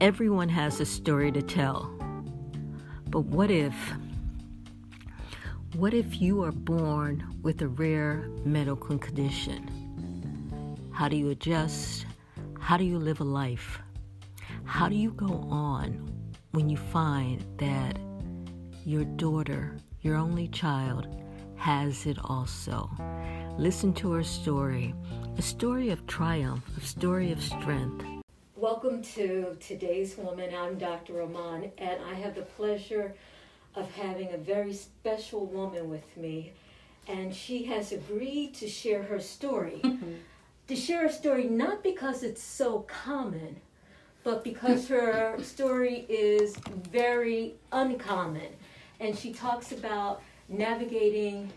Everyone has a story to tell. But what if you are born with a rare medical condition? How do you adjust? How do you live a life? How do you go on when you find that your daughter, your only child, has it also? Listen to her story, a story of triumph, a story of strength. Welcome to Today's Woman. I'm Dr. Rahman, and I have the pleasure of having a very special woman with me, and she has agreed to share her story. To share her story not because it's so common, but because her story is very uncommon, and she talks about navigating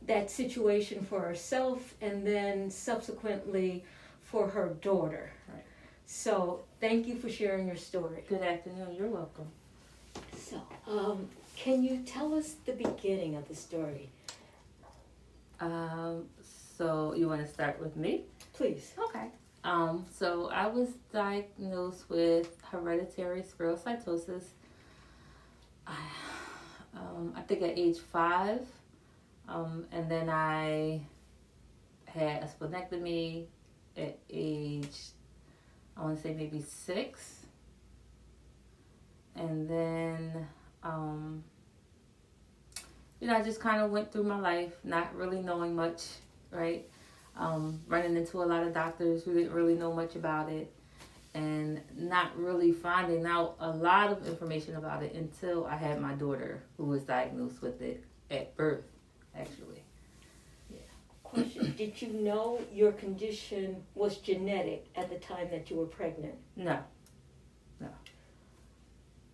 that situation for herself and then subsequently for her daughter. Right. So thank you for sharing your story. Good afternoon. You're welcome. So, can you tell us the beginning of the story? So you want to start with me? Please. Okay. So I was diagnosed with hereditary spherocytosis. I think at age 5, and then I had a splenectomy at age, I want to say maybe 6, and then I just kind of went through my life not really knowing much, right? Running into a lot of doctors who didn't really know much about it, and not really finding out a lot of information about it until I had my daughter, who was diagnosed with it at birth, actually. Yeah. Question, did you know your condition was genetic at the time that you were pregnant? No.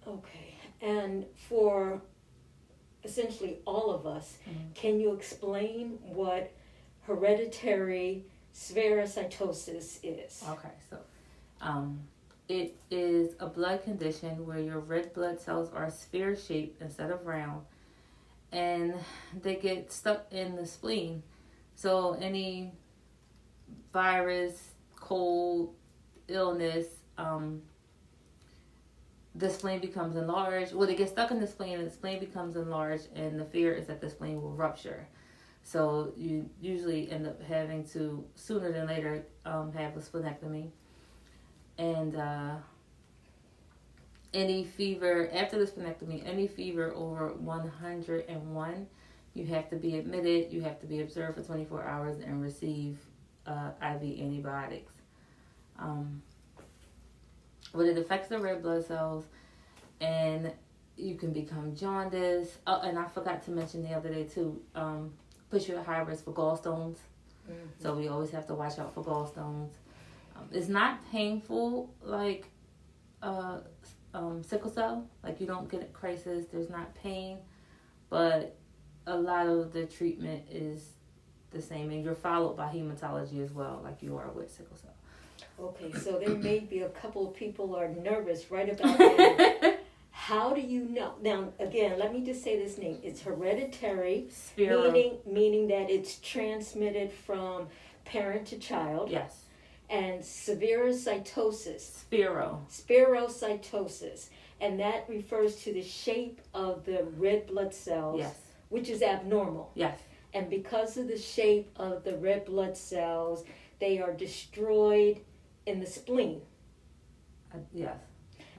Okay. And for essentially all of us, can you explain what hereditary spherocytosis is? Okay, so it is a blood condition where your red blood cells are sphere-shaped instead of round, and they get stuck in the spleen. So any virus, cold, illness, the spleen becomes enlarged. Well, they get stuck in the spleen, and the spleen becomes enlarged, and the fear is that the spleen will rupture. So you usually end up having to, sooner than later, have a splenectomy. And any fever, after the splenectomy, any fever over 101, you have to be admitted, you have to be observed for 24 hours and receive IV antibiotics. But it affects the red blood cells, and you can become jaundice. Oh, and I forgot to mention the other day too, puts you at high risk for gallstones. So we always have to watch out for gallstones. It's not painful like sickle cell. Like, you don't get a crisis, there's not pain, but a lot of the treatment is the same, and you're followed by hematology as well, like you are with sickle cell. Okay, so there may be a couple of people are nervous right about that. How do you know? Now, again, let me just say this name. It's hereditary, meaning that it's transmitted from parent to child. Yes. And spherocytosis. Spherocytosis. And that refers to the shape of the red blood cells, yes, which is abnormal. Yes. And because of the shape of the red blood cells, they are destroyed in the spleen. Yes.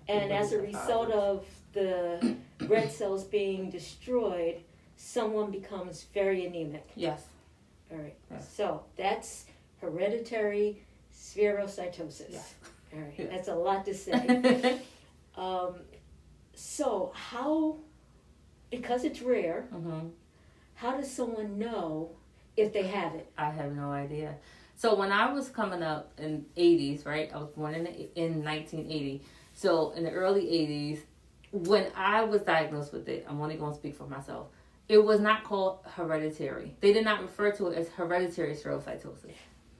And as a result of the red cells being destroyed, someone becomes very anemic. Yes. All right. Yes. So that's hereditary spherocytosis. Yes. All right. Yes. That's a lot to say. So how, because it's rare, how does someone know if they have it? I have no idea. So when I was coming up in 80s, right? I was born in 1980. So in the early 80s, when I was diagnosed with it, I'm only going to speak for myself, it was not called hereditary. They did not refer to it as hereditary spherocytosis.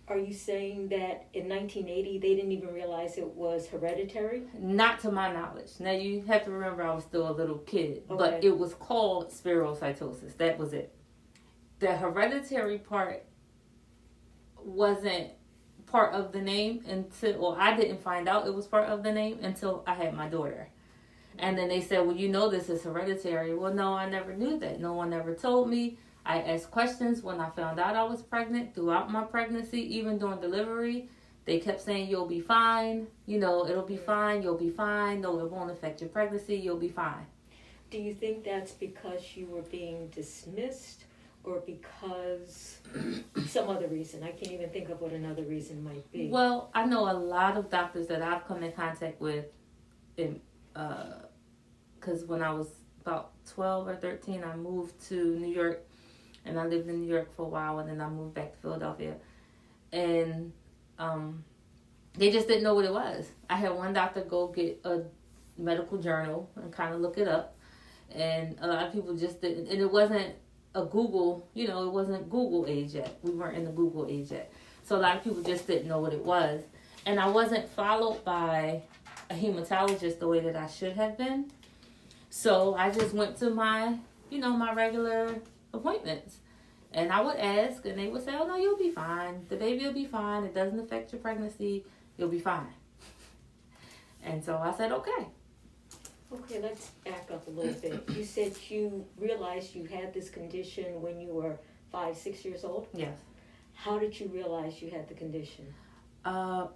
Are you saying that in 1980 they didn't even realize it was hereditary? Not to my knowledge. Now you have to remember I was still a little kid, okay, but it was called spherocytosis. That was it. The hereditary part wasn't part of the name I didn't find out it was part of the name until I had my daughter. And then they said, well, you know this is hereditary. Well, no, I never knew that. No one ever told me. I asked questions when I found out I was pregnant, throughout my pregnancy, even during delivery. They kept saying, you'll be fine. You know, it'll be fine. You'll be fine. No, it won't affect your pregnancy. You'll be fine. Do you think that's because you were being dismissed or because some other reason? I can't even think of what another reason might be. Well, I know a lot of doctors that I've come in contact with, because when I was about 12 or 13, I moved to New York, and I lived in New York for a while, and then I moved back to Philadelphia. And they just didn't know what it was. I had one doctor go get a medical journal and kind of look it up. And a lot of people just didn't. And it wasn't a Google, it wasn't Google age yet. We weren't in the Google age yet. So a lot of people just didn't know what it was. And I wasn't followed by a hematologist the way that I should have been. So I just went to my, my regular appointments. And I would ask, and they would say, oh, no, you'll be fine. The baby will be fine. It doesn't affect your pregnancy. You'll be fine. And so I said, okay. Okay, let's back up a little bit. You said you realized you had this condition when you were 5, 6 years old? Yes. How did you realize you had the condition? My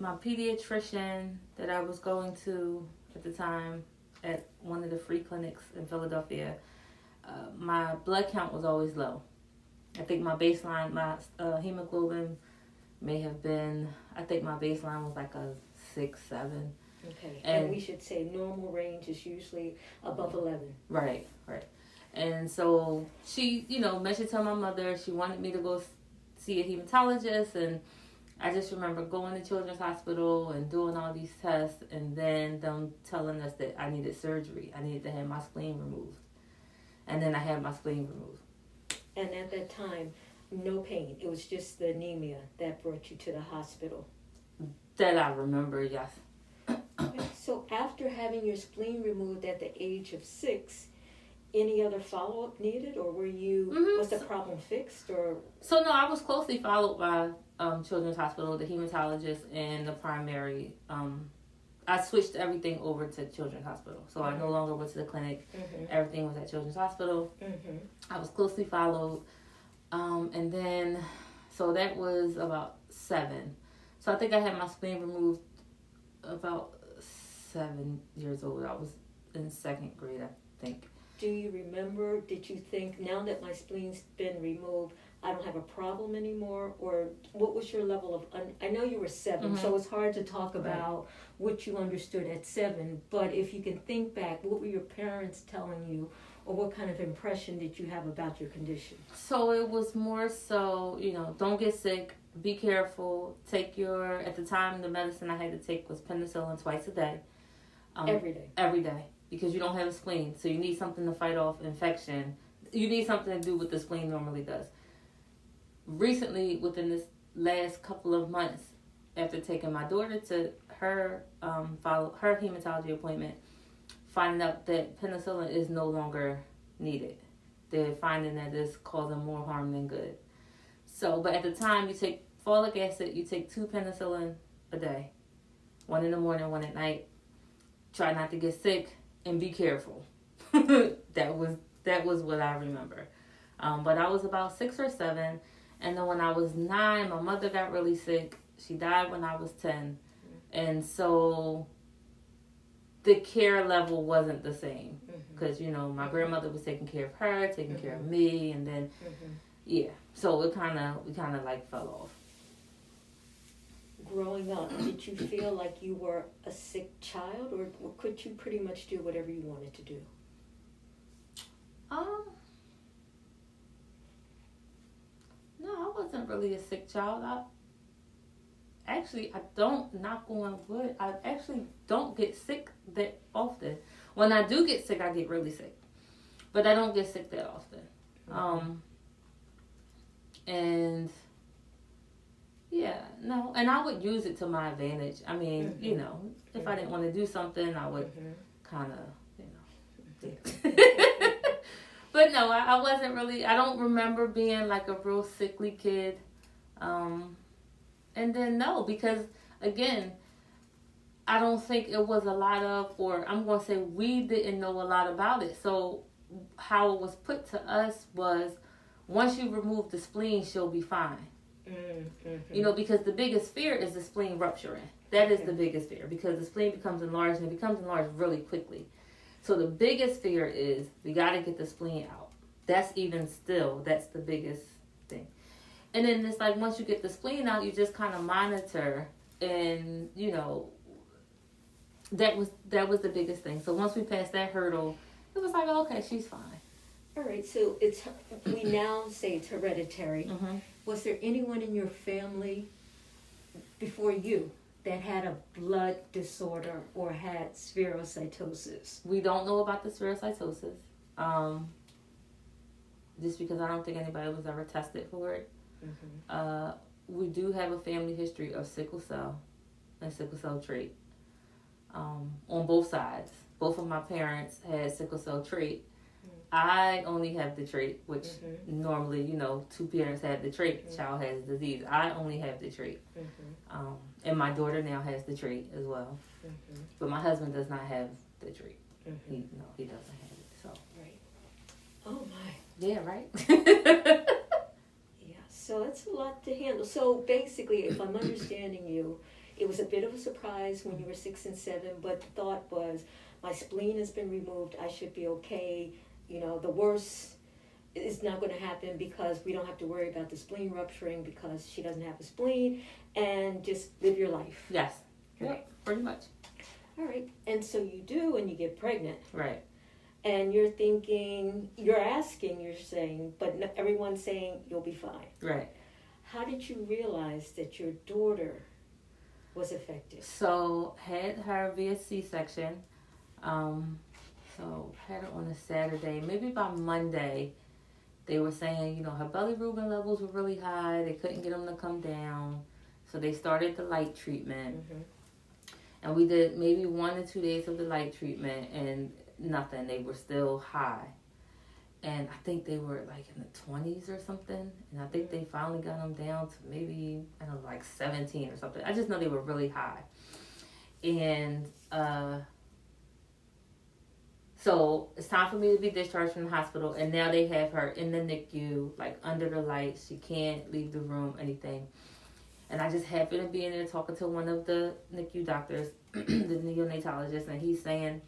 pediatrician that I was going to at the time at one of the free clinics in Philadelphia, my blood count was always low. I think my baseline, my hemoglobin may have been, I think my baseline was like a 6, 7. Okay, and we should say normal range is usually above 11. Right. And so she, mentioned to my mother, she wanted me to go see a hematologist, and I just remember going to Children's Hospital and doing all these tests, and then them telling us that I needed surgery. I needed to have my spleen removed. And then I had my spleen removed. And at that time, no pain. It was just the anemia that brought you to the hospital. That I remember, yes. So after having your spleen removed at the age of 6, any other follow-up needed, or was the problem fixed? Or So no, I was closely followed by Children's Hospital, the hematologist, and the primary. I switched everything over to Children's Hospital, so I no longer went to the clinic. Everything was at Children's Hospital. I was closely followed, and then so that was about 7. So I think I had my spleen removed about 7 years old. I was in 2nd grade, I think. Do you remember, did you think, now that my spleen's been removed, I don't have a problem anymore? Or what was your level of, I know you were 7, so it's hard to talk about what you understood at 7, but if you can think back, what were your parents telling you, or what kind of impression did you have about your condition? So it was more so, don't get sick, be careful, at the time, the medicine I had to take was penicillin twice a day. Every day? Every day, because you don't have a spleen, so you need something to fight off infection. You need something to do what the spleen normally does. Recently, within this last couple of months, after taking my daughter to her her hematology appointment, finding out that penicillin is no longer needed. They're finding that it's causing more harm than good. So, but at the time, you take folic acid, you take 2 penicillin a day, 1 in the morning, 1 at night. Try not to get sick and be careful. That was what I remember. But I was about 6 or 7, and then when I was 9, my mother got really sick. She died when I was 10, and so the care level wasn't the same because my grandmother was taking care of her, taking care of me, and then so we kind of like fell off. Growing up, did you feel like you were a sick child, or could you pretty much do whatever you wanted to do? No, I wasn't really a sick child. I don't, knock on wood, I actually don't get sick that often. When I do get sick, I get really sick. But I don't get sick that often. And and I would use it to my advantage. I mean, if I didn't want to do something, I would kind of, But no, I wasn't really, I don't remember being like a real sickly kid. And then no, because again, I don't think it was a lot of, or I'm going to say we didn't know a lot about it. So how it was put to us was, once you remove the spleen, she'll be fine. Mm-hmm. You know, because the biggest fear is the spleen rupturing. That is the biggest fear, because the spleen becomes enlarged, and it becomes enlarged really quickly. So the biggest fear is we got to get the spleen out. That's the biggest thing. And then it's like, once you get the spleen out, you just kind of monitor, and you know, that was the biggest thing. So once we passed that hurdle, it was like, okay, she's fine. All right, so we now say it's hereditary. Mm-hmm. Was there anyone in your family before you that had a blood disorder or had spherocytosis? We don't know about the spherocytosis, just because I don't think anybody was ever tested for it. Mm-hmm. We do have a family history of sickle cell and sickle cell trait on both sides. Both of my parents had sickle cell trait. I only have the trait, which normally, you know, two parents have the trait, the child has the disease. I only have the trait. And my daughter now has the trait as well. But my husband does not have the trait. He doesn't have it. So. Right. Oh, my. Yeah, right? Yeah, so that's a lot to handle. So basically, if I'm understanding you, it was a bit of a surprise when you were 6 and 7, but the thought was, my spleen has been removed, I should be okay. You know, the worst is not going to happen because we don't have to worry about the spleen rupturing because she doesn't have a spleen, and just live your life. Yes. Right. Yeah, pretty much. All right. And so you do, and you get pregnant. Right. And you're thinking, you're saying, but everyone's saying you'll be fine. Right. How did you realize that your daughter was affected? So, had her via C-section. So, had her on a Saturday. Maybe by Monday, they were saying, you know, her bilirubin levels were really high. They couldn't get them to come down. So, they started the light treatment. And we did maybe 1 or 2 days of the light treatment, and nothing. They were still high. And I think they were like in the 20s or something. And I think they finally got them down to maybe, I don't know, like 17 or something. I just know they were really high. And so it's time for me to be discharged from the hospital. And now they have her in the NICU, like under the lights. She can't leave the room, anything. And I just happened to be in there talking to one of the NICU doctors, the neonatologist, and he's saying,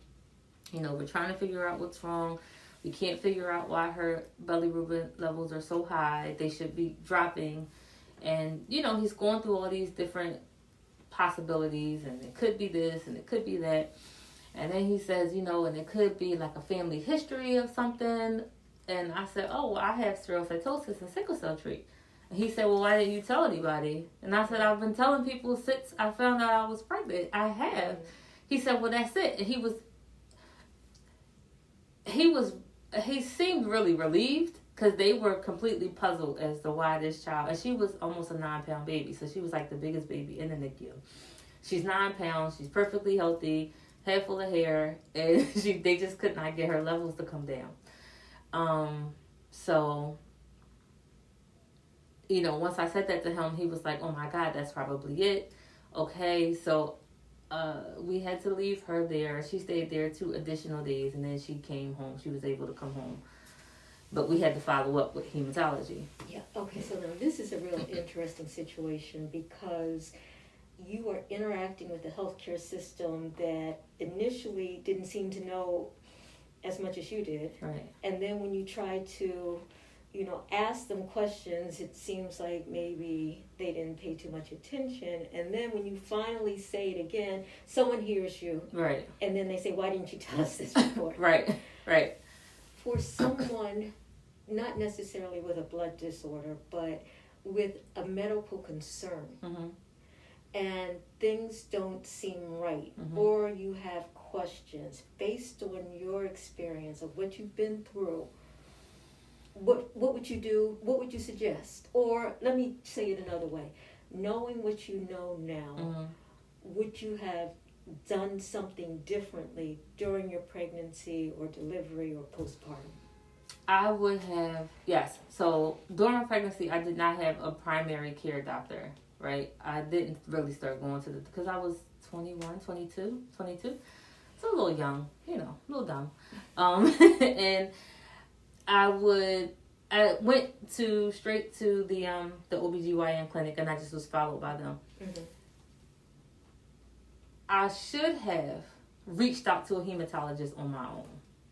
you know, we're trying to figure out what's wrong. We can't figure out why her bilirubin levels are so high. They should be dropping. And, you know, he's going through all these different possibilities, and it could be this and it could be that. And then he says, you know, and it could be like a family history of something. And I said, oh, well, I have spherocytosis and sickle cell trait. And he said, well, why didn't you tell anybody? And I said, I've been telling people since I found out I was pregnant. I have. He said, well, that's it. And he seemed really relieved, because they were completely puzzled as to why this child, and she was almost a 9-pound baby, so she was like the biggest baby in the NICU. She's 9 pounds, she's perfectly healthy, head full of hair, and they just could not get her levels to come down. So, you know, once I said that to him, he was like, oh my God, that's probably it. Okay, so we had to leave her there. She stayed there 2 additional days, and then she came home. She was able to come home. But we had to follow up with hematology. Yeah, okay, so now this is a real interesting situation, because you are interacting with a healthcare system that initially didn't seem to know as much as you did. Right. And then when you try to, you know, ask them questions, it seems like maybe they didn't pay too much attention. And then when you finally say it again, someone hears you. Right. And then they say, why didn't you tell us this before? Right. For someone, not necessarily with a blood disorder, but with a medical concern, and things don't seem right, or you have questions based on your experience of what you've been through, what would you do? What would you suggest? Or let me say it another way. Knowing what you know now, would you have done something differently during your pregnancy or delivery or postpartum? I would have, yes. So during my pregnancy, I did not have a primary care doctor, right? I didn't really start going to the, because I was 21, 22. So a little young, a little dumb. And I went straight to the OBGYN clinic, and I just was followed by them. Mm-hmm. I should have reached out to a hematologist on my own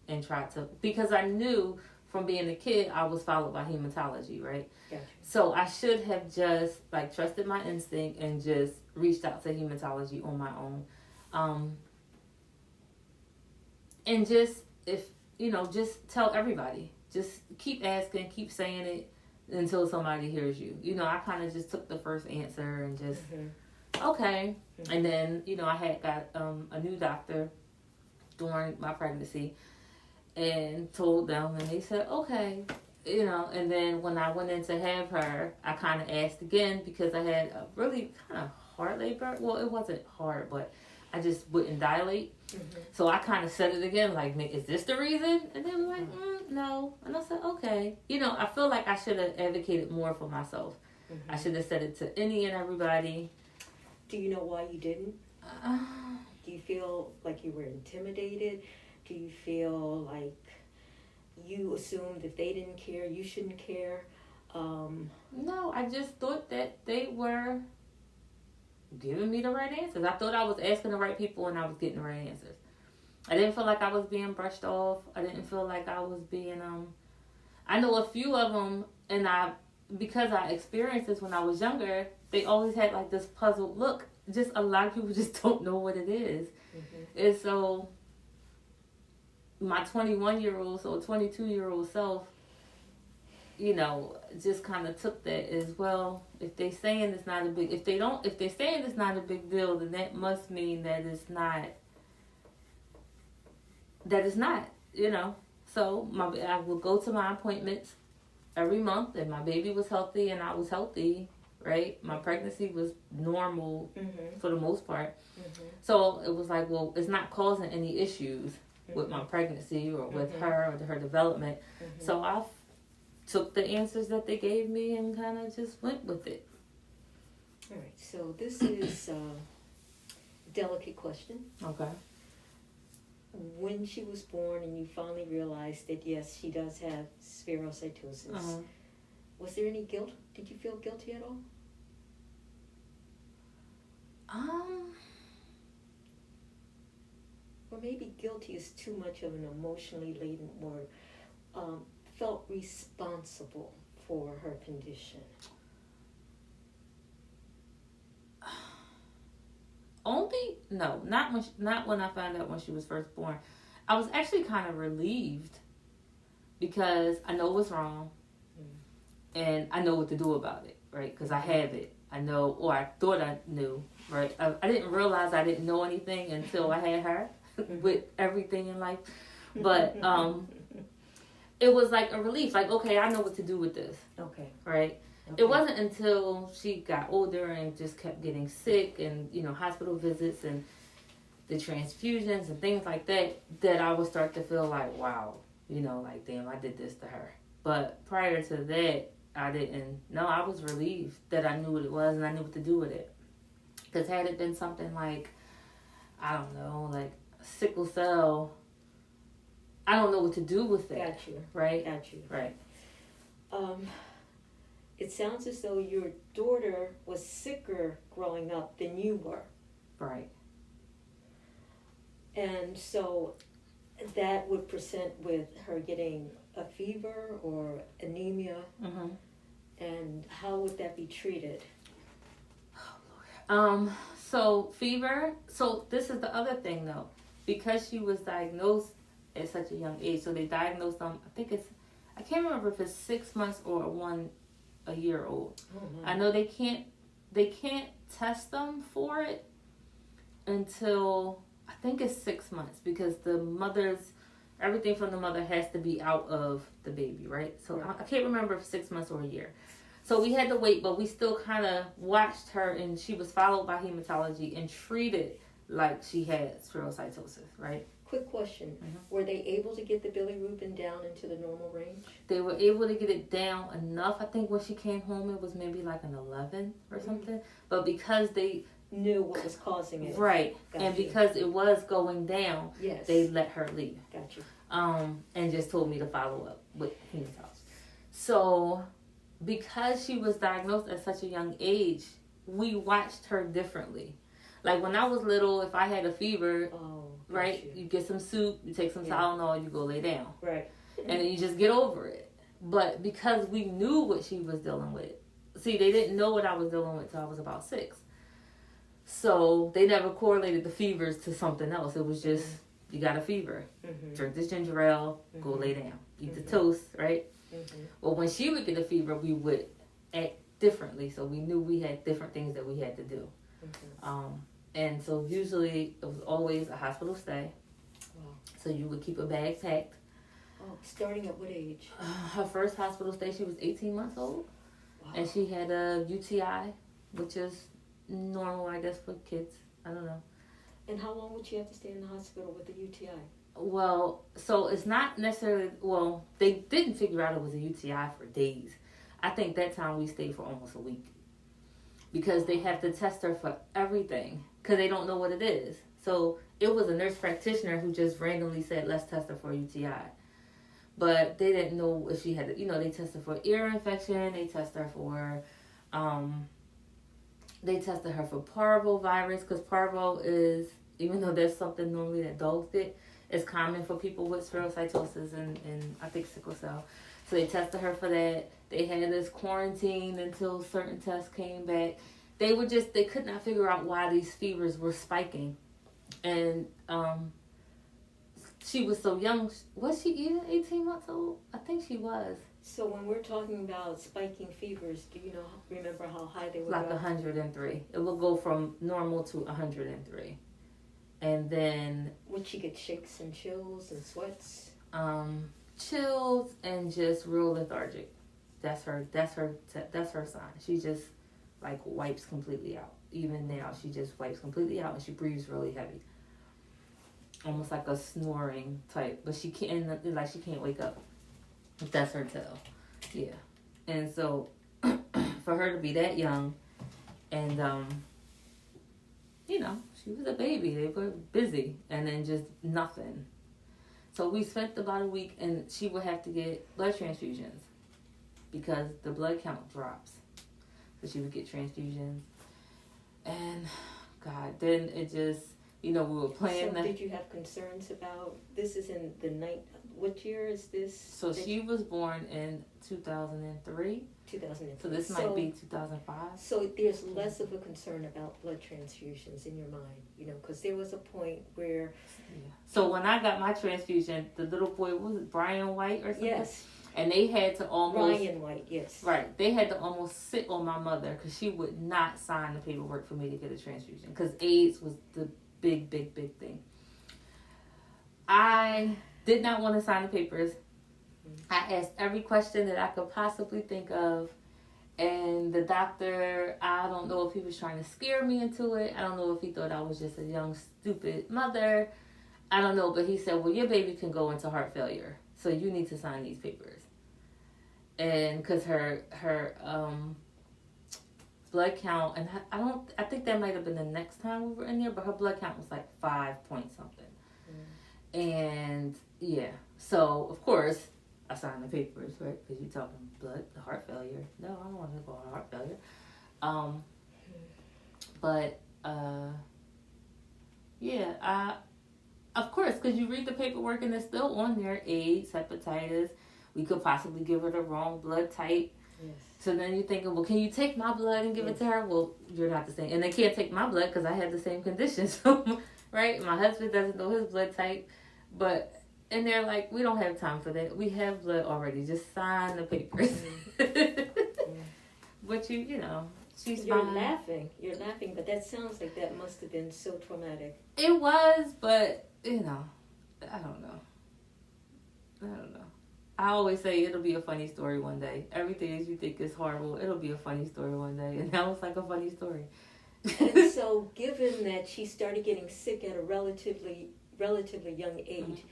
and tried to, because I knew from being a kid I was followed by hematology, right? Gotcha. So I should have just trusted my instinct and just reached out to hematology on my own. And just, just tell everybody. Just keep asking, keep saying it until somebody hears you. I kind of just took the first answer and just, okay. Mm-hmm. And then, I had got a new doctor during my pregnancy and told them, and they said, okay. And then when I went in to have her, I kind of asked again because I had a really kind of hard labor. Well, it wasn't hard, but I just wouldn't dilate. Mm-hmm. So I kind of said it again, like, is this the reason? And they were like, no. And I said, okay. I feel like I should have advocated more for myself. Mm-hmm. I should have said it to any and everybody. Do you know why you didn't? Do you feel like you were intimidated? Do you feel like you assumed if they didn't care, you shouldn't care? No, I just thought that they were giving me the right answers. I thought I was asking the right people and I was getting the right answers. I didn't feel like I was being brushed off. I didn't feel like I was being, I know a few of them, and because I experienced this when I was younger, they always had like this puzzled look. Just a lot of people just don't know what it is. Mm-hmm. And so my 21-year-old, so 22-year-old self, just kind of took that as well. If they're saying it's not a big, if they're saying it's not a big deal, then that must mean that it's not. So I would go to my appointments every month, and my baby was healthy, and I was healthy, right? My pregnancy was normal for the most part. Mm-hmm. So it was like, well, it's not causing any issues with my pregnancy or with her or her development. Mm-hmm. So I took the answers that they gave me and kind of just went with it. All right, so this is a delicate question. Okay. When she was born and you finally realized that, yes, she does have spherocytosis, was there any guilt? Did you feel guilty at all? Or maybe guilty is too much of an emotionally laden word. Felt responsible for her condition. Not when I found out when she was first born. I was actually kind of relieved because I know what's wrong and I know what to do about it, right? Because I have it. I know, or I thought I knew, right? I didn't realize I didn't know anything until I had her with everything in life. But it was like a relief. Like, okay, I know what to do with this. Okay. Right? Okay. It wasn't until she got older and just kept getting sick and, hospital visits and the transfusions and things like that I would start to feel like, wow, like, damn, I did this to her. But prior to that, I didn't. No, I was relieved that I knew what it was and I knew what to do with it. Because had it been something like, I don't know, like sickle cell, I don't know what to do with it. Got you. Right? Got you. Right. It sounds as though your daughter was sicker growing up than you were. Right. And so that would present with her getting a fever or anemia. Mm-hmm. And how would that be treated? So fever. So this is the other thing though, because she was diagnosed at such a young age. So they diagnosed them. I can't remember if it's 6 months or a year old. Oh, I know they can't test them for it until I think it's 6 months because everything from the mother has to be out of the baby, right? So right. I can't remember if it's 6 months or a year. So we had to wait, but we still kind of watched her, and she was followed by hematology and treated like she had spherocytosis, right? Quick question. Mm-hmm. Were they able to get the bilirubin down into the normal range? They were able to get it down enough. I think when she came home, it was maybe like an 11 or something. But because they knew what was causing it. Right. Got and you. because it was going down, Yes. they let her leave. Got you. And just told me to follow up with hematology. So, because she was diagnosed at such a young age, we watched her differently. Like when I was little, if I had a fever, right, you get some soup, you take some Tylenol, you go lay down. Right. And then you just get over it. But because we knew what she was dealing with, see, they didn't know what I was dealing with till I was about 6. So they never correlated the fevers to something else. It was just, you got a fever. Drink this ginger ale, go lay down. Eat the toast, right? Well, when she would get a fever, we would act differently. So we knew we had different things that we had to do. And so usually it was always a hospital stay. Wow. So you would keep a bag packed. Oh, starting at what age? Her first hospital stay, she was 18 months old. Wow. And she had a UTI, which is normal, I guess, for kids. I don't know. And how long would she have to stay in the hospital with the UTI? Well, so it's not necessarily, well, they didn't figure out it was a UTI for days. I think that time we stayed for almost a week. Because they have to test her for everything. Because they don't know what it is. So it was a nurse practitioner who just randomly said, let's test her for a UTI. But they didn't know if she had, they tested for ear infection. They tested her for, parvovirus. Because parvo is, even though there's something normally that dogs get, it's common for people with spherocytosis and I think sickle cell. So they tested her for that. They had this quarantine until certain tests came back. They could not figure out why these fevers were spiking. And she was so young. Was she even 18 months old? I think she was. So when we're talking about spiking fevers, do you remember how high they were? Like 103. It will go from normal to 103. And then... Would she get shakes and chills and sweats? Chills and just real lethargic. That's her sign. She just like wipes completely out. Even now, she just wipes completely out and she breathes really heavy. Almost like a snoring type, but she can't wake up. That's her tell. Yeah. And so for her to be that young and she was a baby. They were busy and then just nothing. So we spent about a week and she would have to get blood transfusions because the blood count drops. So she would get transfusions. And God, then it just, we were playing. So did you have concerns about, this is in the what year is this? So she was born in 2003. 2003. So this might be 2005. So there's less of a concern about blood transfusions in your mind, because there was a point where... Yeah. So when I got my transfusion, the little boy, was it Brian White or something? Yes. And they had to almost... Brian White, yes. Right. They had to almost sit on my mother because she would not sign the paperwork for me to get a transfusion because AIDS was the big, big, big thing. I did not want to sign the papers. I asked every question that I could possibly think of. And the doctor, I don't know if he was trying to scare me into it. I don't know if he thought I was just a young, stupid mother. I don't know. But he said, well, your baby can go into heart failure. So you need to sign these papers. And because her blood count, and I think that might have been the next time we were in there, but her blood count was like 5 point something. And yeah, so of course I signed the papers, right? Because you're talking blood, heart failure. No, I don't want to go on heart failure. Yeah, of course, because you read the paperwork and it's still on there: AIDS, hepatitis. We could possibly give her the wrong blood type. Yes. So then you're thinking, well, can you take my blood and give it to her? Well, you're not the same. And they can't take my blood because I have the same condition. So, right? My husband doesn't know his blood type. And they're like, we don't have time for that. We have blood already. Just sign the papers. But she's You're fine. You're laughing, but that sounds like that must have been so traumatic. It was, but, I don't know. I always say it'll be a funny story one day. Everything that you think is horrible, it'll be a funny story one day. And that was like a funny story. And so, given that she started getting sick at a relatively relatively young age.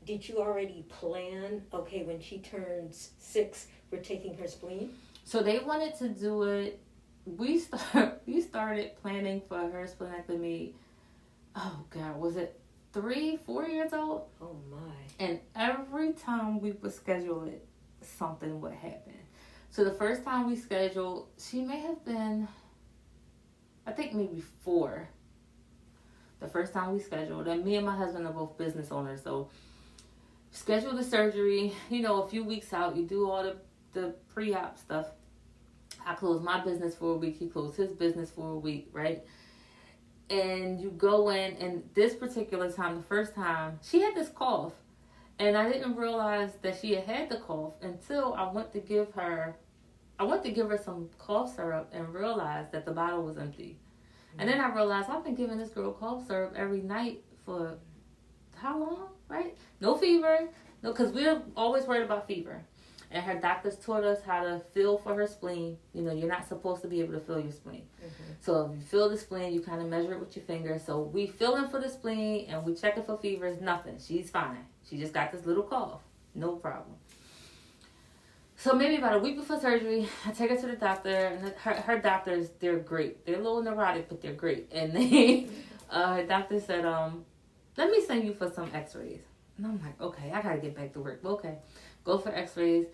Did you already plan, okay, when she turns 6, we're taking her spleen? So they wanted to do it. We started planning for her splenectomy. Oh God, was it 3-4 years old? Oh my! And every time we would schedule it, something would happen. So the first time we scheduled, she may have been, I think maybe 4. The first time we scheduled, and me and my husband are both business owners, so schedule the surgery. A few weeks out, you do all the pre-op stuff. I closed my business for a week. He closed his business for a week, right? And you go in, and this particular time, the first time, she had this cough. And I didn't realize that she had the cough until I went to give her some cough syrup and realized that the bottle was empty. And then I realized I've been giving this girl cough syrup every night for how long, right? No fever, no, because we're always worried about fever. And her doctors taught us how to feel for her spleen. You're not supposed to be able to feel your spleen. Mm-hmm. So if you feel the spleen, you kind of measure it with your finger. So we feeling for the spleen and we checking for fever. It's nothing. She's fine. She just got this little cough. No problem. So maybe about a week before surgery, I take her to the doctor. And her doctors, they're great. They're a little neurotic, but they're great. And her doctor said, let me send you for some x-rays. And I'm like, okay, I got to get back to work. Okay, go for x-rays.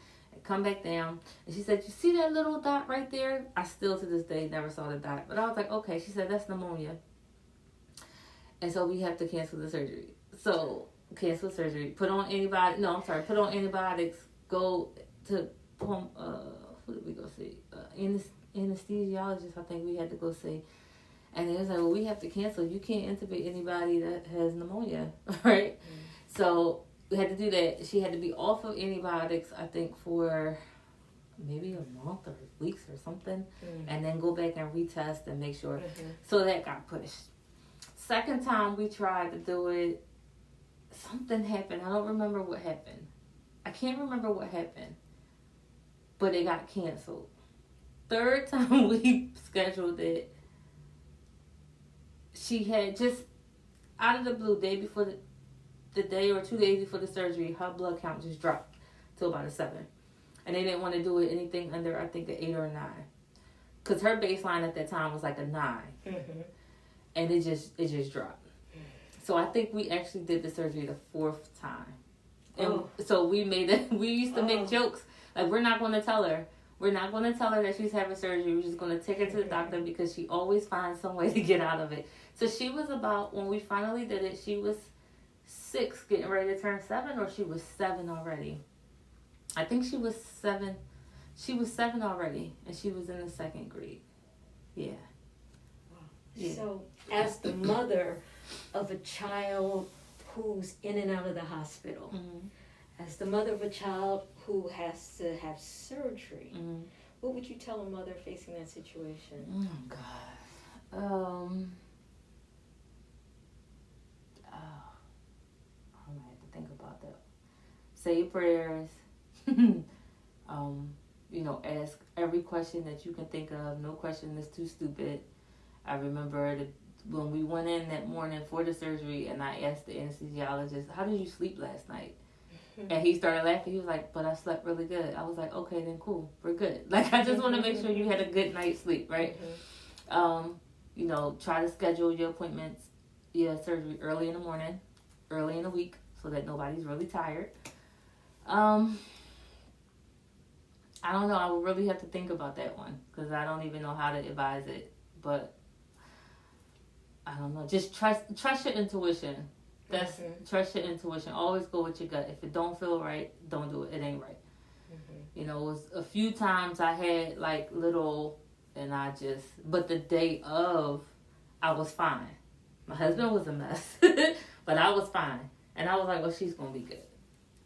Come back down, and she said, you see that little dot right there? I still to this day never saw the dot, but I was like, okay. She said, that's pneumonia, and so we have to cancel the surgery. So cancel surgery, put on antibiotics, go to who did we go see? Anesthesiologist, I think we had to go see. And they was like, well, we have to cancel. You can't intubate anybody that has pneumonia, right? So we had to do that. She had to be off of antibiotics, I think, for maybe a month or weeks or something, and then go back and retest and make sure. So that got pushed. Second time we tried to do it, something happened. I don't remember what happened. I can't remember what happened, but it got canceled. Third time we scheduled it, she had just out of the blue, day before the day or 2 days before the surgery, her blood count just dropped to about a 7. And they didn't want to do it anything under, I think, an 8 or a 9. Because her baseline at that time was like a 9. Mm-hmm. And it just dropped. So I think we actually did the surgery the 4th time. And so we used to make jokes. Like, we're not going to tell her. We're not going to tell her that she's having surgery. We're just going to take her to the doctor because she always finds some way to get out of it. So she was about, when we finally did it, she was 6 getting ready to turn 7, or she was 7 already. I think she was 7. She was 7 already, and she was in the 2nd grade. Yeah. Wow. Yeah. So as the mother of a child who's in and out of the hospital, as the mother of a child who has to have surgery, what would you tell a mother facing that situation? Oh, God. I'm gonna have to think about that. Say your prayers. Ask every question that you can think of. No question is too stupid. I remember when we went in that morning for the surgery, and I asked the anesthesiologist, how did you sleep last night? And he started laughing. He was like, but I slept really good. I was like, okay, then cool. We're good. Like, I just want to make sure you had a good night's sleep, right? Try to schedule your appointments, your surgery early in the morning, early in the week, so that nobody's really tired. I don't know. I would really have to think about that one, because I don't even know how to advise it. But I don't know. Just trust your intuition. Trust your intuition. Always go with your gut. If it don't feel right, don't do it. It ain't right. It was a few times I had like little, but the day of, I was fine. My husband was a mess, but I was fine. And I was like, well, she's going to be good.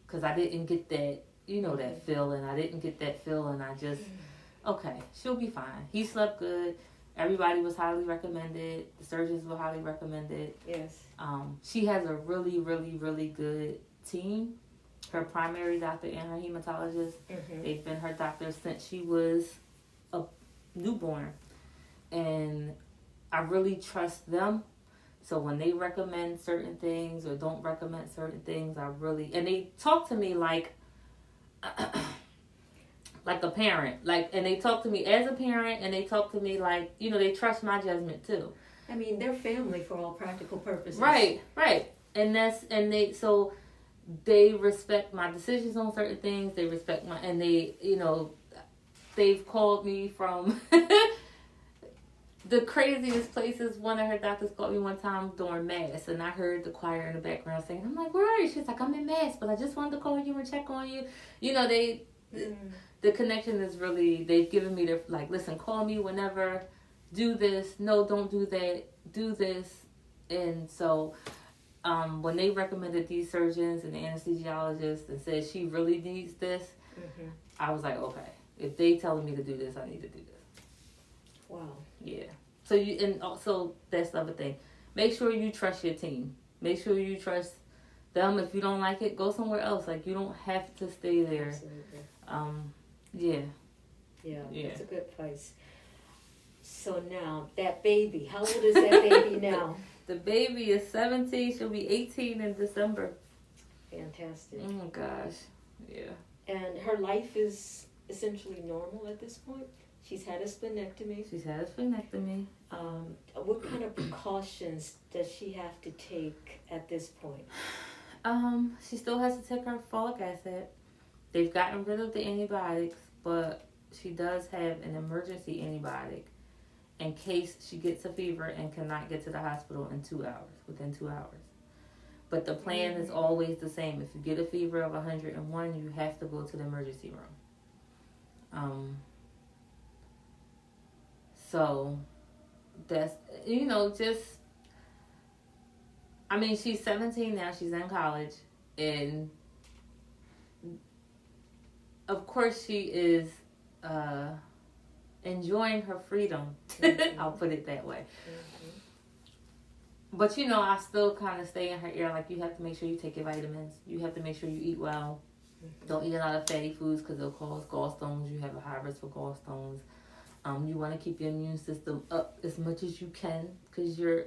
Because I didn't get that, that feeling. I didn't get that feeling. I just, okay, she'll be fine. He slept good. Everybody was highly recommended. The surgeons were highly recommended. Yes. She has a really, really, really good team. Her primary doctor and her hematologist, they've been her doctors since she was a newborn. And I really trust them So when they recommend certain things or don't recommend certain things, and they talk to me like a parent, and they talk to me as a parent, and they talk to me like, they trust my judgment too. I mean, they're family for all practical purposes. Right. And they respect my decisions on certain things. They respect they've called me from the craziest places. One of her doctors called me one time during Mass, and I heard the choir in the background singing. I'm like, where are you? She's like, I'm in Mass, but I just wanted to call you and check on you. The connection is really, they've given me listen, call me whenever, do this, no, don't do that, do this. And so when they recommended these surgeons and the anesthesiologist and said she really needs this, I was like, okay, if they telling me to do this, I need to do this. Wow. Yeah. So and also that's the other thing. Make sure you trust your team. Make sure you trust them. If you don't like it, go somewhere else. You don't have to stay there. Absolutely. Yeah, that's a good advice. So now, that baby, how old is that baby now? The baby is 17. She'll be 18 in December. Fantastic. Oh, my gosh. Yeah. And her life is essentially normal at this point? She's had a splenectomy. What kind of precautions does she have to take at this point? She still has to take her folic acid. They've gotten rid of the antibiotics, but she does have an emergency antibiotic in case she gets a fever and cannot get to the hospital within 2 hours. But the plan is always the same. If you get a fever of 101, you have to go to the emergency room. So that's, she's 17 now, she's in college, and of course she is enjoying her freedom. I'll put it that way. But I still kind of stay in her ear, you have to make sure you take your vitamins. You have to make sure you eat well. Don't eat a lot of fatty foods because they'll cause gallstones. You have a high risk for gallstones. You want to keep your immune system up as much as you can because you're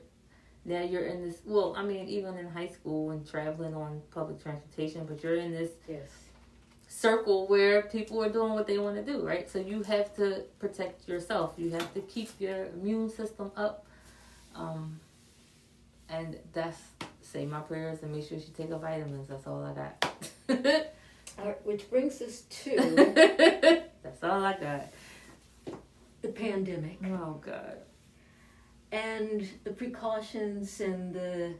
in this, even in high school and traveling on public transportation, but you're in this circle where people are doing what they want to do, right? So you have to protect yourself. You have to keep your immune system up. And that's, say my prayers and make sure she take her vitamins. That's all I got. All right, which brings us to... That's all I got. The pandemic. Oh, God. And the precautions and the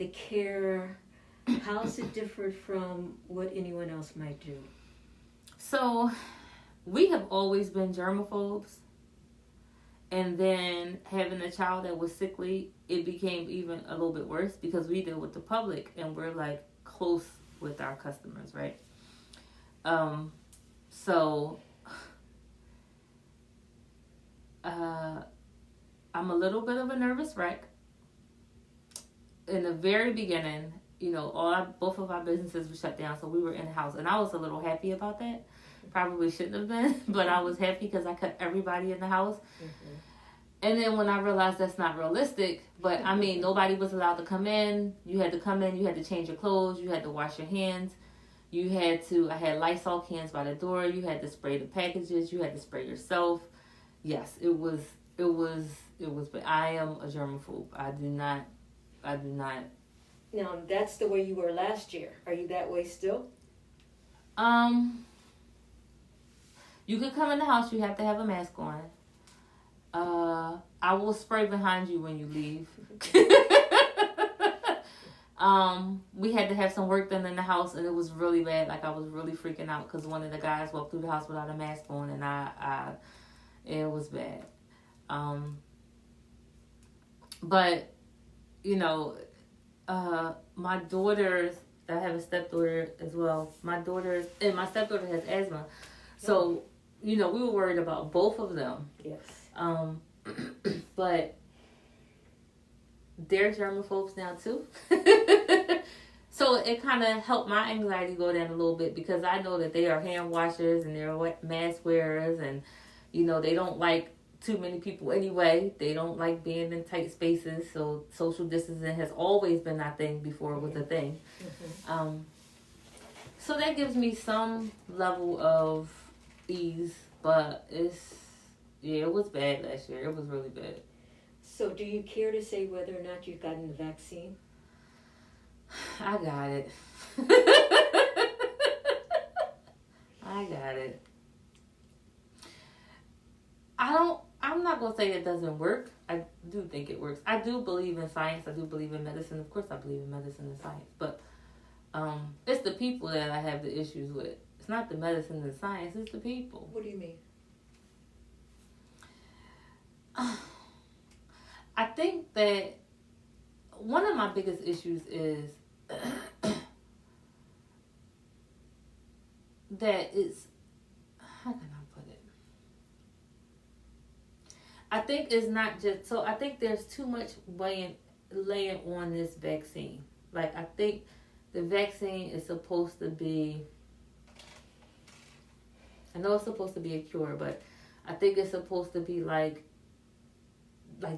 care, how is it different from what anyone else might do? So, we have always been germaphobes. And then having a child that was sickly, it became even a little bit worse because we deal with the public and we're close with our customers, right? So I'm a little bit of a nervous wreck. In the very beginning, both of our businesses were shut down, so we were in the house, and I was a little happy about that. Probably shouldn't have been, but I was happy because I kept everybody in the house. And then when I realized that's not realistic, but nobody was allowed to come in. You had to come in, you had to change your clothes, you had to wash your hands. I had Lysol cans by the door. You had to spray the packages. You had to spray yourself. Yes, it was, but I am a germaphobe. I do not. Now, that's the way you were last year. Are you that way still? You could come in the house. You have to have a mask on. I will spray behind you when you leave. We had to have some work done in the house, and it was really bad. I was really freaking out because one of the guys walked through the house without a mask on, and it was bad. But my daughters, I have a stepdaughter as well. My stepdaughter has asthma, so we were worried about both of them. Yes. But they're germaphobes now too. So it kind of helped my anxiety go down a little bit because I know that they are hand washers and they're mask wearers, and they don't like too many people anyway. They don't like being in tight spaces, so social distancing has always been that thing before it was a thing. Mm-hmm. So that gives me some level of ease, but it was bad last year. It was really bad. So do you care to say whether or not you've gotten the vaccine? I got it. I got it. I'm not going to say it doesn't work. I do think it works. I do believe in science. I do believe in medicine. Of course I believe in medicine and science. But it's the people that I have the issues with. It's not the medicine and science. It's the people. What do you mean? I think that one of my biggest issues is that it's, how can I put it? I think it's not just, so I think there's too much laying on this vaccine. Like, I think the vaccine is supposed to be, I know it's supposed to be a cure, but I think it's supposed to be like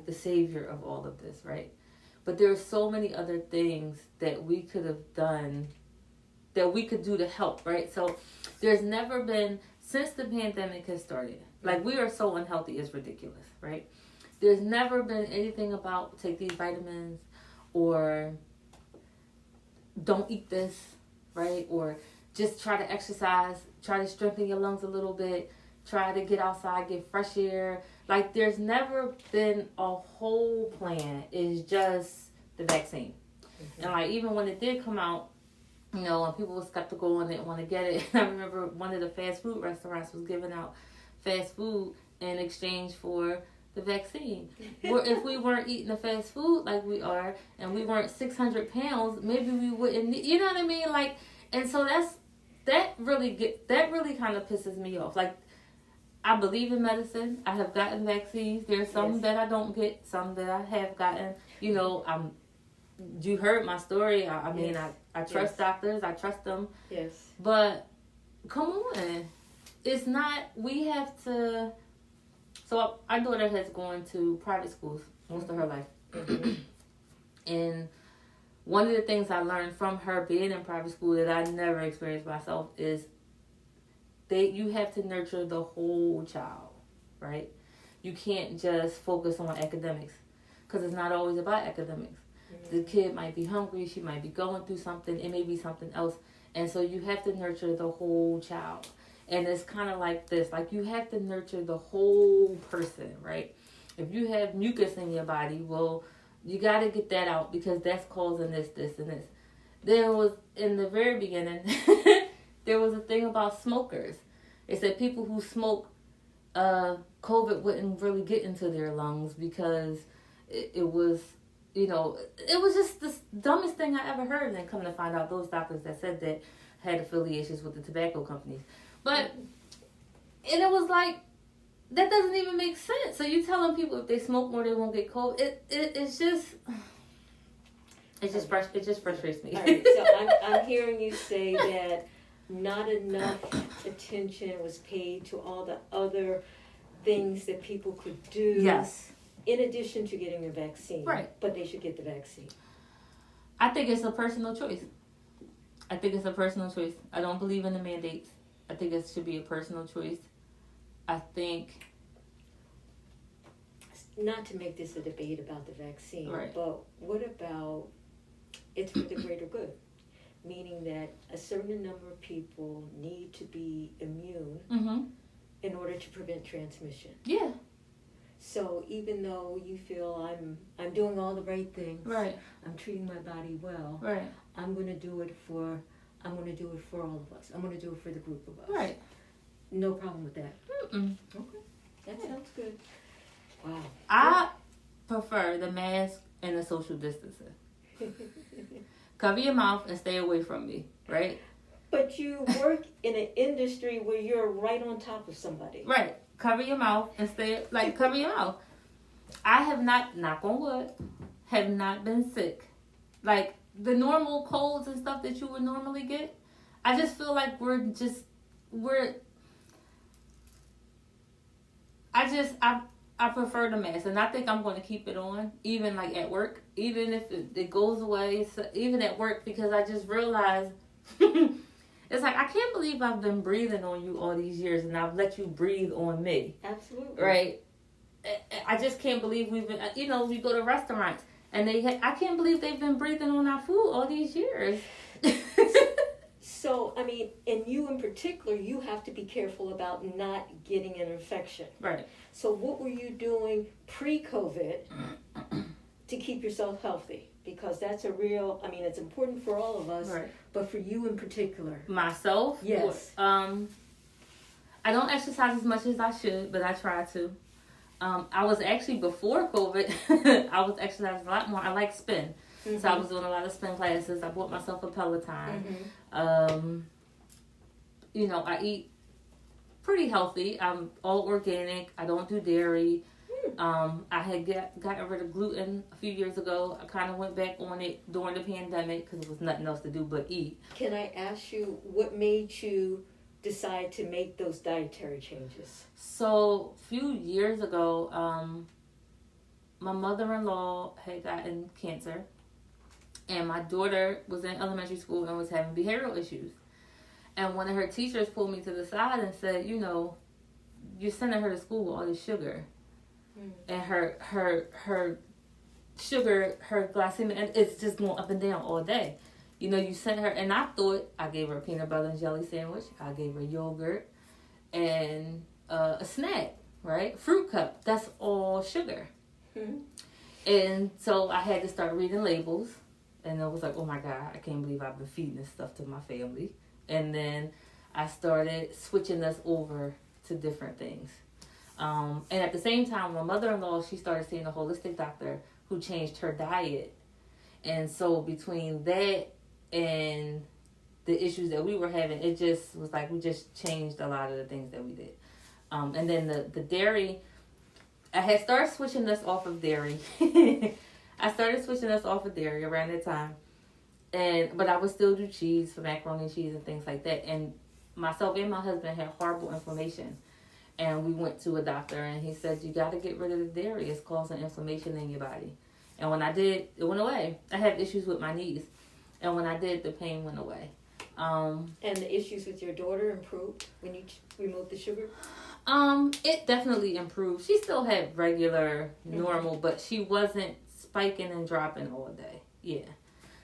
the savior of all of this, right? But there's so many other things that we could have done, that we could do to help, right? So there's never been, since the pandemic has started, like, we are so unhealthy, it's ridiculous, right? There's never been anything about take these vitamins or don't eat this, right? Or just try to exercise, try to strengthen your lungs a little bit, try to get outside, get fresh air. Like, there's never been a whole plan. It's just the vaccine. Mm-hmm. And like, even when it did come out, you know, when people were skeptical and didn't want to get it, I remember one of the fast food restaurants was giving out fast food in exchange for the vaccine. Where if we weren't eating the fast food like we are, and we weren't 600 pounds, maybe we wouldn't, you know what I mean? Like, and so that really kind of pisses me off. Like, I believe in medicine. I have gotten vaccines. There's some that I don't get, some that I have gotten. You know, you heard my story. I mean, I trust doctors. I trust them. Yes. But come on. It's not, we have to, so our daughter has gone to private schools most of her life. Mm-hmm. And one of the things I learned from her being in private school that I never experienced myself is you have to nurture the whole child, right? You can't just focus on academics, because it's not always about academics. Mm-hmm. The kid might be hungry, she might be going through something, it may be something else. And so you have to nurture the whole child. And it's kind of like this, like, you have to nurture the whole person, right? If you have mucus in your body, well, you got to get that out, because that's causing this, and this. There was, in the very beginning, there was a thing about smokers. It said people who smoke, COVID wouldn't really get into their lungs, because it was, you know, it was just the dumbest thing I ever heard. And then come to find out, those doctors that said that had affiliations with the tobacco companies. But, and it was like, that doesn't even make sense. So you telling people if they smoke more, they won't get COVID. It just frustrates me. All right, so I'm hearing you say that not enough attention was paid to all the other things that people could do. Yes. In addition to getting the vaccine. Right. But they should get the vaccine. I think it's a personal choice. I don't believe in the mandates. I think it should be a personal choice. I think, not to make this a debate about the vaccine, right, but what about it's for the greater good? Meaning that a certain number of people need to be immune mm-hmm, in order to prevent transmission. Yeah. So even though you feel I'm doing all the right things, right, I'm treating my body well, right, I'm going to do it for all of us. I'm going to do it for the group of us. right. No problem with that. Mm-mm. Okay. That sounds good. Wow. I prefer the mask and the social distancing. Cover your mouth and stay away from me, right? But you work in an industry where you're right on top of somebody. Right. Cover your mouth and cover your mouth. I have not, knock on wood, have not been sick. Like, the normal colds and stuff that you would normally get, I just feel like I prefer the mask, and I think I'm going to keep it on, even like at work, even if it goes away, so even at work, because I just realized it's like I can't believe I've been breathing on you all these years, and I've let you breathe on me. Absolutely. Right? I just can't believe we've been. We go to restaurants, and I can't believe they've been breathing on our food all these years. So, I mean, and you in particular, you have to be careful about not getting an infection. Right. So what were you doing pre-COVID to keep yourself healthy? Because that's a real, I mean, it's important for all of us, Right. but for you in particular. Myself? Yes. I don't exercise as much as I should, but I try to. I was actually, before COVID, I was exercising a lot more. I like spin. Mm-hmm. So I was doing a lot of spin classes. I bought myself a Peloton. Mm-hmm. I eat pretty healthy. I'm all organic. I don't do dairy. I had gotten rid of gluten a few years ago. I kind of went back on it during the pandemic because there was nothing else to do but eat. Can I ask you, what made you decide to make those dietary changes? So a few years ago, my mother-in-law had gotten cancer. And my daughter was in elementary school and was having behavioral issues. And one of her teachers pulled me to the side and said, you're sending her to school with all this sugar. And her sugar, her glycemic, and it's just going up and down all day. You sent her, and I thought I gave her a peanut butter and jelly sandwich. I gave her yogurt and a snack, right? Fruit cup. That's all sugar. Mm-hmm. And so I had to start reading labels. And I was like, oh my God, I can't believe I've been feeding this stuff to my family. And then I started switching us over to different things. And at the same time, my mother-in-law, she started seeing a holistic doctor who changed her diet. And so between that and the issues that we were having, it just was like we just changed a lot of the things that we did. And then the dairy, I had started switching us off of dairy. I started switching us off of dairy around that time. But I would still do cheese for macaroni and cheese and things like that. And myself and my husband had horrible inflammation. And we went to a doctor and he said, you got to get rid of the dairy. It's causing inflammation in your body. And when I did, it went away. I had issues with my knees. And when I did, the pain went away. And the issues with your daughter improved when you removed the sugar? It definitely improved. She still had regular, normal, but she wasn't spiking and dropping all day. Yeah.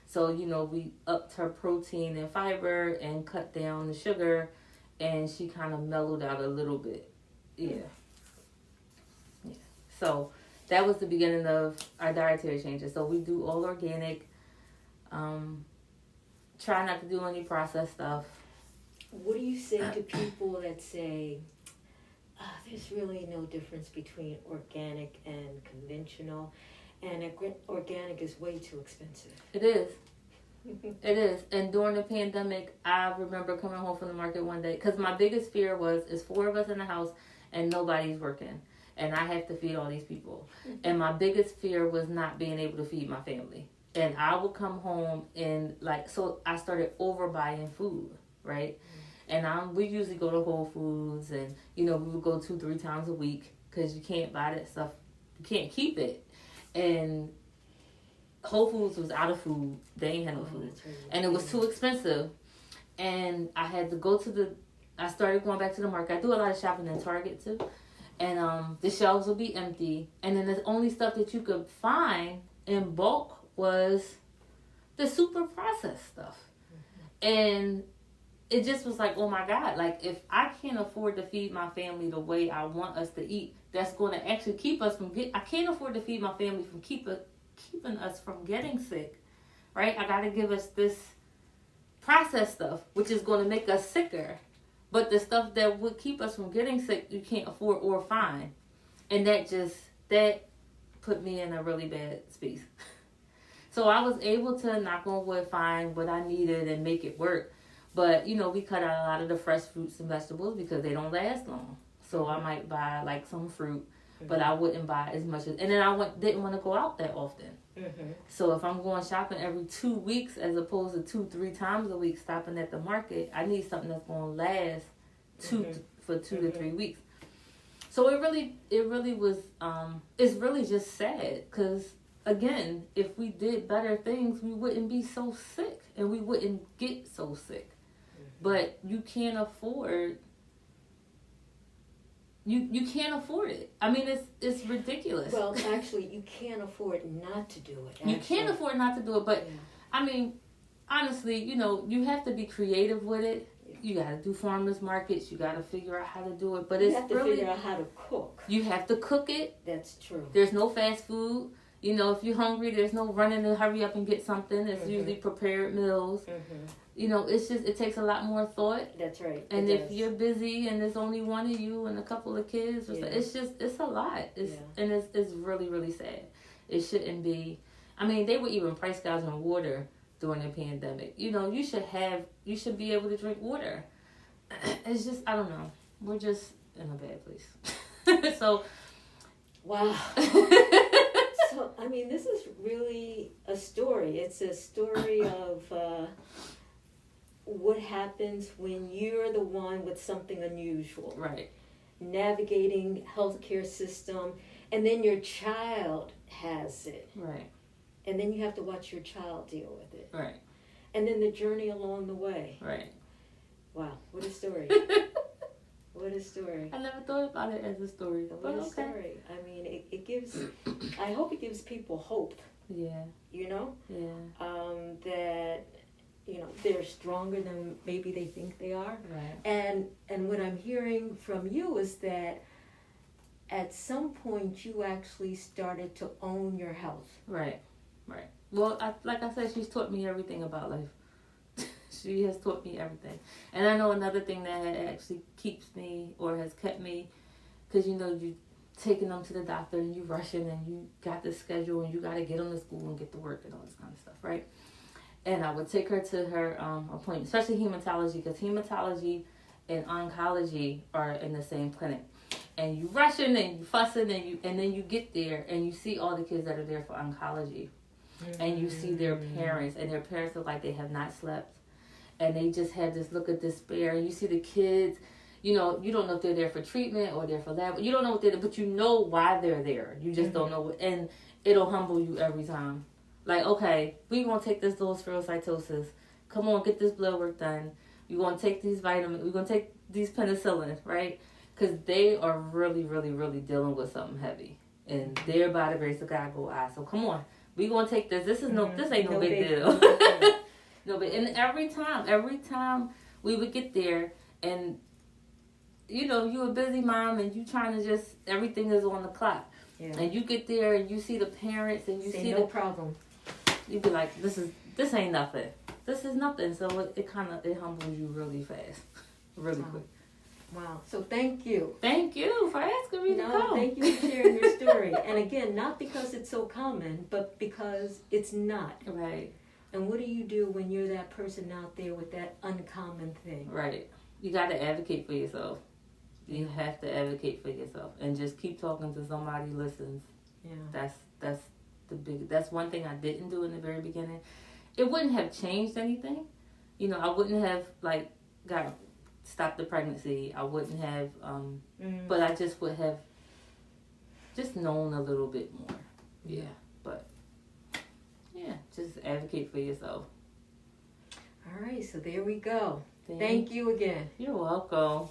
So, we upped her protein and fiber and cut down the sugar, and she kind of mellowed out a little bit. Yeah. So that was the beginning of our dietary changes. So we do all organic. Try not to do any processed stuff. What do you say to people that say, there's really no difference between organic and conventional, and organic is way too expensive? It is. It is. And during the pandemic, I remember coming home from the market one day, because my biggest fear was, it's 4 of us in the house and nobody's working. And I have to feed all these people. And my biggest fear was not being able to feed my family. And I would come home and so I started overbuying food, right? And we usually go to Whole Foods and, we would go 2-3 times a week because you can't buy that stuff. You can't keep it. And Whole Foods was out of food. They ain't had no food. And it was too expensive. And I had to go I started going back to the market. I do a lot of shopping in Target too. And the shelves would be empty. And then the only stuff that you could find in bulk was the super processed stuff. And it just was like, oh my God, if I can't afford to feed my family the way I want us to eat, that's going to actually keep us from I can't afford to feed my family from keeping us from getting sick, right? I got to give us this processed stuff, which is going to make us sicker. But the stuff that would keep us from getting sick, you can't afford or find. And that put me in a really bad space. So I was able to, knock on wood, find what I needed and make it work. But, we cut out a lot of the fresh fruits and vegetables because they don't last long. So I might buy some fruit, but I wouldn't buy as much and then I didn't want to go out that often. Mm-hmm. So if I'm going shopping every 2 weeks as opposed to 2-3 times a week stopping at the market, I need something that's going to last for 2 to 3 weeks. So it really was, it's really just sad because, again, if we did better things, we wouldn't be so sick and we wouldn't get so sick. But you can't afford, you can't afford it. I mean, it's ridiculous. Well, actually, you can't afford not to do it. You can't afford not to do it, but, I mean, honestly, you have to be creative with it. You got to do farmers markets. You got to figure out how to do it. But you it's have to really, figure out how to cook. You have to cook it. That's true. There's no fast food. If you're hungry, there's no running to hurry up and get something. It's usually prepared meals. It's just, it takes a lot more thought. That's right. And if you're busy and there's only one of you and a couple of kids, it's a lot. And it's really, really sad. It shouldn't be. I mean, they were even price gouging water during the pandemic. You should be able to drink water. It's just, I don't know. We're just in a bad place. So. Wow. So, I mean, this is really a story. It's a story of what happens when you're the one with something unusual. Right. Navigating healthcare system, and then your child has it. Right. And then you have to watch your child deal with it. Right. And then the journey along the way. Right. Wow, what a story. What a story. I never thought about it as a story. What a story. I mean, it gives, I hope it gives people hope. Yeah. Yeah. That, they're stronger than maybe they think they are. Right. And what I'm hearing from you is that at some point you actually started to own your health. Right. Well, like I said, she's taught me everything about life. She has taught me everything. And I know another thing that actually keeps me or has kept me, because you taking them to the doctor and you rushing and you got the schedule and you got to get them to school and get to work and all this kind of stuff, right? And I would take her to her appointment, especially hematology, because hematology and oncology are in the same clinic. And you rushing and you fussing and then you get there and you see all the kids that are there for oncology. And you see their parents, and their parents look like they have not slept. And they just have this look of despair. And you see the kids, you don't know if they're there for treatment or they're for lab. You don't know what they're there, but you know why they're there. You just don't know what, and it'll humble you every time. Like, okay, we're going to take this little spherocytosis. Come on, get this blood work done. We're going to take these vitamins. We're going to take these penicillin, right? Because they are really, really, really dealing with something heavy. And they're by the grace of God go eye. So come on. We're going to take this. This ain't no big deal. No, but and every time we would get there and, you a busy mom and you trying to just, everything is on the clock. Yeah. And you get there and you see the parents and you see no problem. You be like, this ain't nothing. This is nothing. So it humbles you really fast. Really quick. Wow. So thank you. Thank you for asking me to come. Thank you for sharing your story. And again, not because it's so common, but because it's not. Right. And what do you do when you're that person out there with that uncommon thing? Right. You got to advocate for yourself. You have to advocate for yourself and just keep talking to somebody who listens. Yeah. That's one thing I didn't do in the very beginning. It wouldn't have changed anything. I wouldn't have stopped the pregnancy. I wouldn't have, but I just would have just known a little bit more. Yeah. But yeah, just advocate for yourself. All right, so there we go. Thank you again. You're welcome.